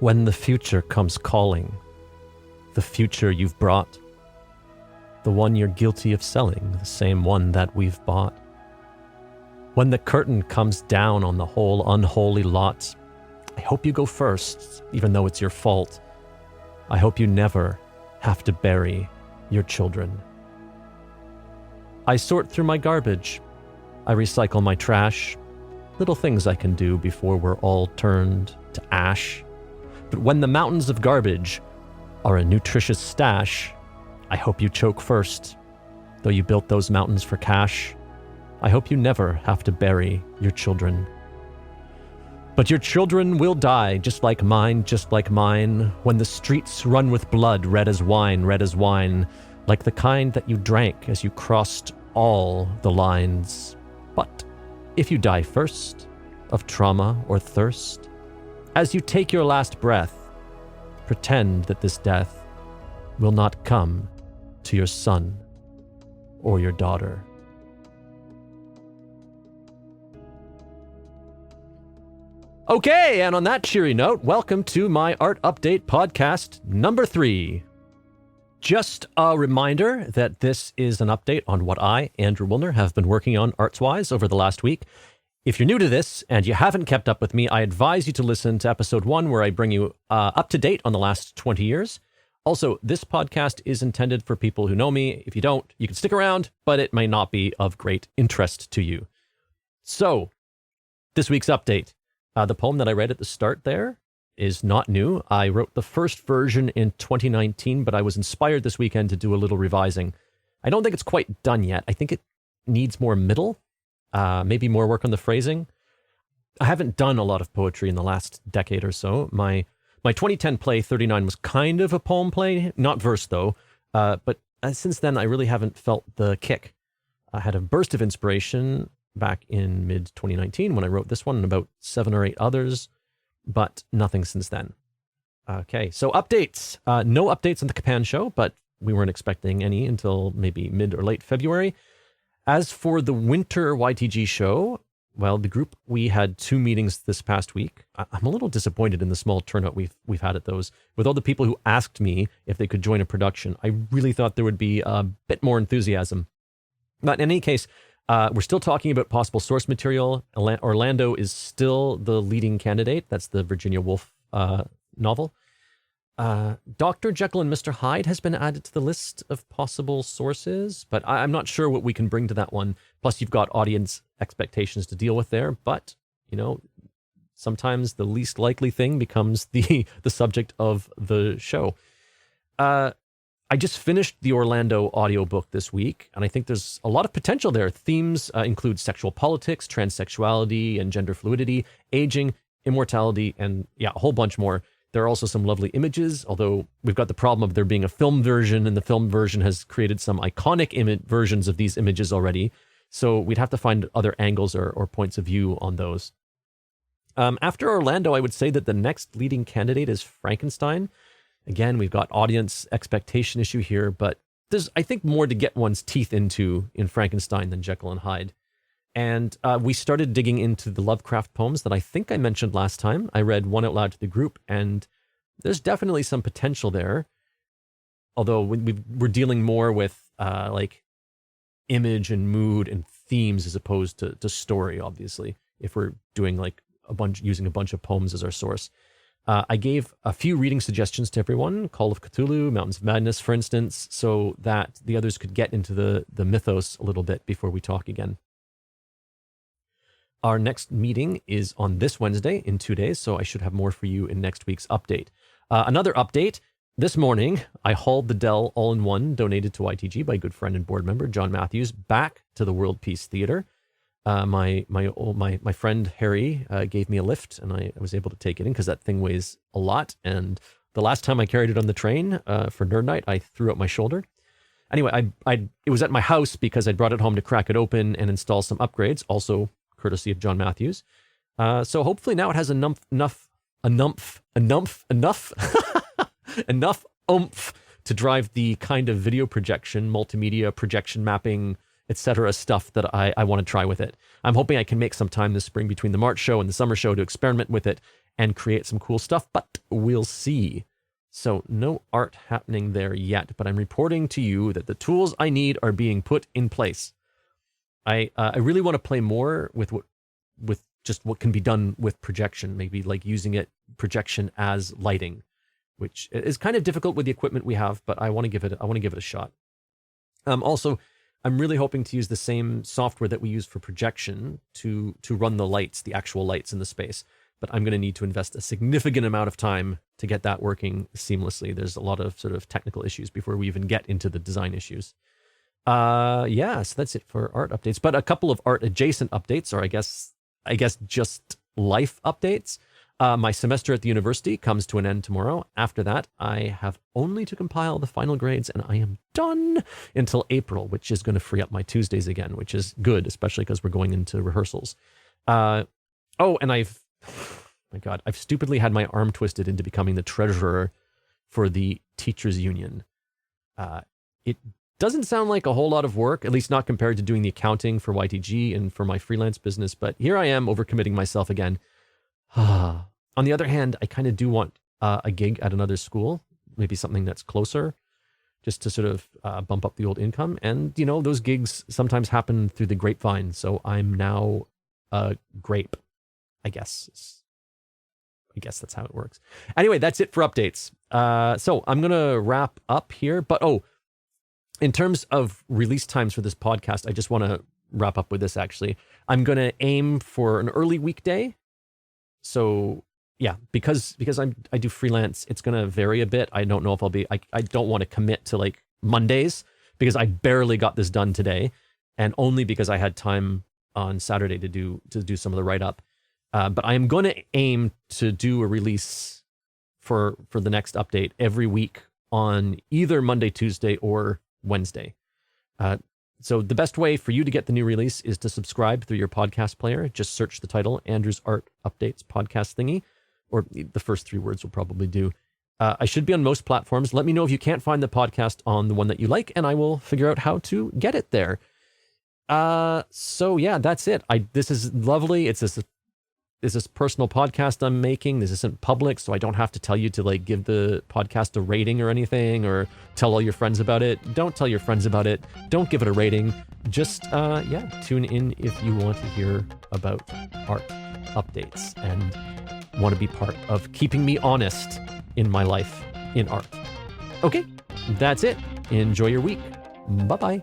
When the future comes calling, the future you've brought, the one you're guilty of selling, the same one that we've bought. When the curtain comes down on the whole unholy lot, I hope you go first, even though it's your fault. I hope you never have to bury your children. I sort through my garbage. I recycle my trash. Little things I can do before we're all turned to ash. But when the mountains of garbage are a nutritious stash, I hope you choke first. Though you built those mountains for cash, I hope you never have to bury your children. But your children will die just like mine, when the streets run with blood red as wine, like the kind that you drank as you crossed all the lines. But if you die first, of trauma or thirst, as you take your last breath, pretend that this death will not come to your son or your daughter. Okay, and on that cheery note, welcome to my Art Update podcast number 3. Just a reminder that this is an update on what I, Andrew Wilner, have been working on arts-wise over the last week. If you're new to this and you haven't kept up with me, I advise you to listen to episode 1 where I bring you up to date on the last 20 years. Also, this podcast is intended for people who know me. If you don't, you can stick around, but it may not be of great interest to you. So, this week's update. The poem that I read at the start there is not new. I wrote the first version in 2019, but I was inspired this weekend to do a little revising. I don't think it's quite done yet. I think it needs more middle. Maybe more work on the phrasing. I haven't done a lot of poetry in the last decade or so. My 2010 play, 39, was kind of a poem play, not verse though. But since then, I really haven't felt the kick. I had a burst of inspiration back in mid-2019 when I wrote this one and about 7 or 8 others, but nothing since then. Okay, so updates. No updates on the Kapan show, but we weren't expecting any until maybe mid or late February. As for the winter YTG show, well, the group, we had 2 meetings this past week. I'm a little disappointed in the small turnout we've had at those. With all the people who asked me if they could join a production, I really thought there would be a bit more enthusiasm. But in any case, we're still talking about possible source material. Orlando is still the leading candidate. That's the Virginia Woolf novel. Dr. Jekyll and Mr. Hyde has been added to the list of possible sources, but I'm not sure what we can bring to that one. Plus, you've got audience expectations to deal with there, but, you know, sometimes the least likely thing becomes the subject of the show. I just finished the Orlando audiobook this week, and I think there's a lot of potential there. Themes include sexual politics, transsexuality and gender fluidity, aging, immortality, and yeah, a whole bunch more. There are also some lovely images, although we've got the problem of there being a film version, and the film version has created some iconic versions of these images already. So we'd have to find other angles or points of view on those. After Orlando, I would say that the next leading candidate is Frankenstein. Again, we've got audience expectation issue here, but there's, I think, more to get one's teeth into in Frankenstein than Jekyll and Hyde. And we started digging into the Lovecraft poems that I think I mentioned last time. I read one out loud to the group, and there's definitely some potential there. Although we're dealing more with like image and mood and themes as opposed to story, obviously, if we're doing like using a bunch of poems as our source. I gave a few reading suggestions to everyone, Call of Cthulhu, Mountains of Madness, for instance, so that the others could get into the mythos a little bit before we talk again. Our next meeting is on this Wednesday in 2 days, so I should have more for you in next week's update. Another update, this morning, I hauled the Dell All-in-One donated to YTG by good friend and board member John Matthews back to the World Peace Theater. My friend Harry gave me a lift, and I was able to take it in because that thing weighs a lot. And the last time I carried it on the train for Nerd Night, I threw out my shoulder. Anyway, it was at my house because I brought it home to crack it open and install some upgrades, also courtesy of John Matthews. So hopefully now it has enough oomph to drive the kind of video projection, multimedia projection mapping, etc. stuff that I want to try with it. I'm hoping I can make some time this spring between the March show and the summer show to experiment with it and create some cool stuff, but we'll see. So no art happening there yet, but I'm reporting to you that the tools I need are being put in place. I really want to play more with just what can be done with projection, maybe like using projection as lighting, which is kind of difficult with the equipment we have, but I want to give it a shot. Also, I'm really hoping to use the same software that we use for projection to run the lights, the actual lights in the space. But I'm going to need to invest a significant amount of time to get that working seamlessly. There's a lot of sort of technical issues before we even get into the design issues. Yeah, so that's it for art updates. But a couple of art adjacent updates, or I guess just life updates. My semester at the university comes to an end tomorrow. After that, I have only to compile the final grades, and I am done until April, which is going to free up my Tuesdays again, which is good, especially because we're going into rehearsals. Oh, and my God, I've stupidly had my arm twisted into becoming the treasurer for the teachers union. It doesn't sound like a whole lot of work, at least not compared to doing the accounting for YTG and for my freelance business, but here I am overcommitting myself again. On the other hand, I kind of do want a gig at another school, maybe something that's closer, just to sort of bump up the old income. And, you know, those gigs sometimes happen through the grapevine, so I'm now a grape, I guess. I guess that's how it works. Anyway, that's it for updates. So I'm going to wrap up here, but in terms of release times for this podcast, I just want to wrap up with this, actually. I'm going to aim for an early weekday. So yeah, because I do freelance, it's going to vary a bit. I don't know if I'll be, I don't want to commit to like Mondays because I barely got this done today, and only because I had time on Saturday to do some of the write-up. But I am going to aim to do a release for the next update every week on either Monday, Tuesday, or Wednesday. So the best way for you to get the new release is to subscribe through your podcast player. Just search the title, Andrew's Art Updates Podcast Thingy, or the first 3 words will probably do. I should be on most platforms. Let me know if you can't find the podcast on the one that you like, and I will figure out how to get it there. So yeah, that's it. This is lovely. It's this personal podcast I'm making. This isn't public, so I don't have to tell you to like give the podcast a rating or anything, or tell all your friends about it. Don't tell your friends about it. Don't give it a rating. Just tune in if you want to hear about art updates and want to be part of keeping me honest in my life in art. Okay, that's it. Enjoy your week. Bye-bye.